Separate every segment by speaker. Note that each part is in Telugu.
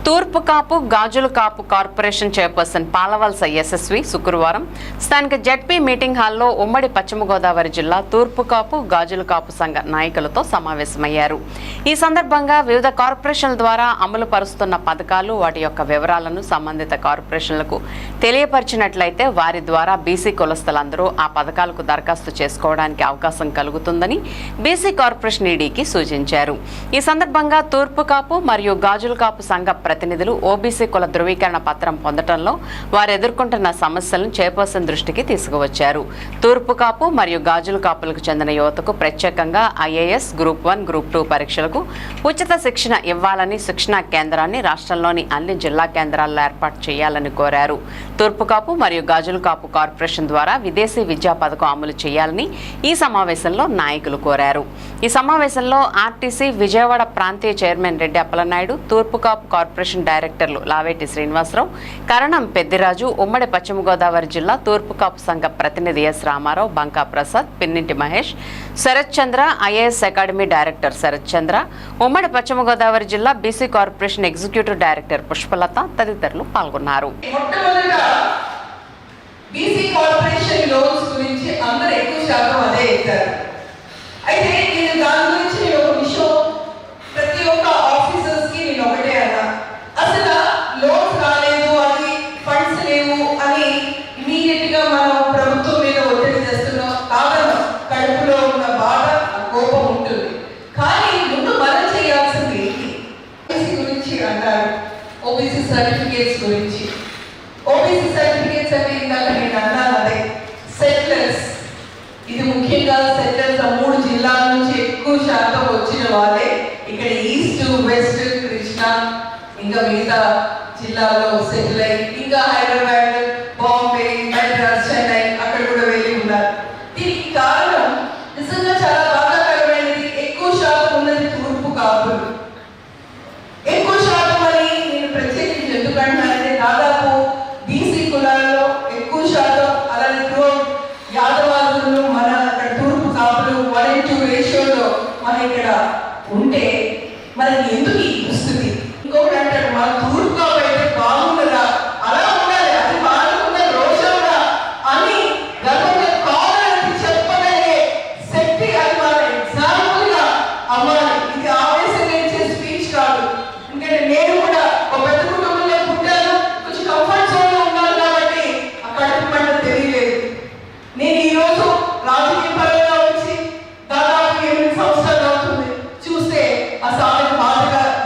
Speaker 1: తూర్పు కాపు గాజుల కాపు కార్పొరేషన్ చైర్పర్సన్ పాలవలస యశస్వి శుక్రవారం స్థానిక జెడ్పీ మీటింగ్ హాల్లో ఉమ్మడి పశ్చిమ గోదావరి జిల్లా తూర్పు కాపు గాజుల కాపు సంఘ నాయకులతో సమావేశమయ్యారు. ఈ సందర్భంగా వివిధ కార్పొరేషన్ల ద్వారా అమలు పరుస్తున్న పథకాలు వాటి యొక్క వివరాలను సంబంధిత కార్పొరేషన్లకు తెలియపరిచినట్లయితే వారి ద్వారా బీసీ కులస్తులందరూ ఆ పథకాలకు దరఖాస్తు చేసుకోవడానికి అవకాశం కలుగుతుందని బీసీ కార్పొరేషన్ ఈడీకి సూచించారు. ఈ సందర్భంగా తూర్పు కాపు మరియు గాజుల కాపు సంఘ ప్రతినిధులు ఓబీసీ కుల ధృవీకరణ పత్రం పొందడంలో వారు ఎదుర్కొంటున్న సమస్యలను చైర్పర్సన్ దృష్టికి తీసుకువచ్చారు. తూర్పు కాపు మరియు గాజుల కాపులకు చెందిన యువతకు ప్రత్యేకంగా ఐఏఎస్ గ్రూప్ 1, గ్రూప్ 2 పరీక్షలకు ఉచిత శిక్షణ ఇవ్వాలని శిక్షణా కేంద్రాన్ని రాష్ట్రంలోని అన్ని జిల్లా కేంద్రాల్లో ఏర్పాటు చేయాలని కోరారు. తూర్పు కాపు మరియు గాజుల కాపు కార్పొరేషన్ ద్వారా విదేశీ విద్యా పథకం అమలు చేయాలని ఈ సమావేశంలో నాయకులు కోరారు. ఈ సమావేశంలో ఆర్టీసీ విజయవాడ ప్రాంతీయ చైర్మన్ రెడ్డి అప్పలనాయుడు, తూర్పు కాపు కార్పొరేషన్ డైరెక్టర్లు లావేటి శ్రీనివాసరావు, కరణం పెద్దిరాజు, ఉమ్మడి పశ్చిమ గోదావరి జిల్లా తూర్పు కాపు సంఘ ప్రతినిధి ఎస్ రామారావు, బంకా ప్రసాద్, పిన్నింటి మహేష్, శరత్ చంద్ర, ఐఏఎస్ అకాడమీ డైరెక్టర్ శరత్ చంద్ర, ఉమ్మడి పశ్చిమ గోదావరి జిల్లా BC corporation executive director Pushpalatha తదితరులు పాల్గొన్నారు.
Speaker 2: ఓబీసీ సర్టిఫికేట్స్ గురించి ఓబీసీ సర్టిఫికేట్స్ అంటే ఇందాక నేను అన్నాను అదే సెటిలర్స్. ఇది ముఖ్యంగా సెటిలర్స్ 3 జిల్లాల నుంచి ఎక్కువ శాతం వచ్చిన వాళ్ళే ఇక్కడ ఈస్ట్, వెస్ట్, కృష్ణా ఇంకా మిగతా జిల్లాల్లో సెటిల్ అయ్యి ఇంకా హైదరాబాద్, బాంబే, మద్రాస్, చెన్నై అక్కడ కూడా వెళ్ళి ఉన్నారు. దీనికి కారణం నిజంగా చాలా బాధాకరమైనది. ఎక్కువ శాతం ఉన్నది తూర్పు కాపులు. ఎక్కువ శాతం అని నేను ప్రత్యేకించి ఎందుకంటున్నానంటే దాదాపు బీసీ కులాల్లో ఎక్కువ శాతం అలానే యాదవాదులు మన అక్కడ తూర్పు కాపులు 1:2 రేషియోలో మన ఇక్కడ ఉంటే మనకి ఎందుకు ఈ దుస్థితి? ఇంకొకటి అంటారు మన తూర్పు కాపు అయితే బాగుండదా, అలా ఉండాలి, అది బాగుందా, రోషంగా అని గర్వంగా కావాలని చెప్పగలిగే శక్తి అది మన ఎగ్జాంపుల్ గా అవ్వాలి. ఇది ఆవేశంగా ఇచ్చే స్పీచ్ కాదు. ఎందుకంటే నేను కూడా ఒక పెద్ద కుటుంబంలో పుట్టాను, కొంచెం కంఫర్ట్ జోన్ లో ఉన్నాను కాబట్టి ఆ కడుపు మంట తెలియలేదు. నేను ఈ రోజు రాజకీయ పరంగా వచ్చి దాదాపు 8 సంవత్సరాలు అవుతుంది. చూస్తే ఆ సామెత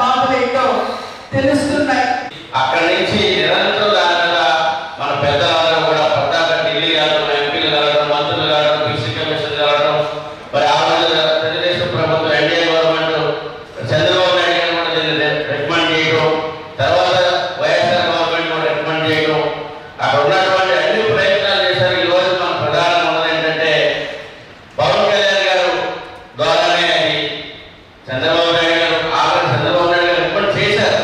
Speaker 2: బాధలు ఏంటో తెలుస్తున్నాయి.
Speaker 3: అక్కడి నుంచి నిరంతరం దానిగా మన పెద్దలందరూ కూడా పద్దాక ఢిల్లీ కావడం, ఎంపీలు కావడం, మంత్రులు కావడం, బీసీ కమిషన్ కావడం, మరి ఆ రోజు తెలుగుదేశం ప్రభుత్వం ఎన్డీఏ గవర్నమెంట్ చంద్రబాబు నాయుడు గారు కూడా దీన్ని రికమెండ్ చేయడం, తర్వాత వైఎస్ఆర్ గవర్నమెంట్ కూడా రికమెండ్ చేయడం, అక్కడ ఉన్నటువంటి అన్ని ప్రయత్నాలు చేశారు. ఈ రోజు మన ప్రధానంగా ఉన్నది ఏంటంటే పవన్ కళ్యాణ్ గారు ద్వారానే అది చంద్రబాబు నాయుడు గారు చంద్రబాబు నాయుడు గారు రికమెండ్ చేశారు.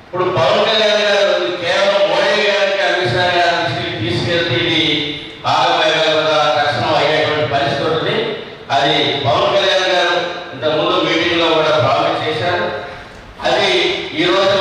Speaker 3: ఇప్పుడు పవన్ కళ్యాణ్ గారు కేవలం మోడీ గారికి అమిత్ షా గారికి తీసుకెళ్తే ఇది ఆగమేఘాలుగా తక్షణం అయ్యేటువంటి పరిస్థితి ఉంటుంది. అది పవన్ కళ్యాణ్ గారు ఇంతకుముందు మీటింగ్ లో కూడా ప్రామిస్ చేశారు. అది ఈ రోజు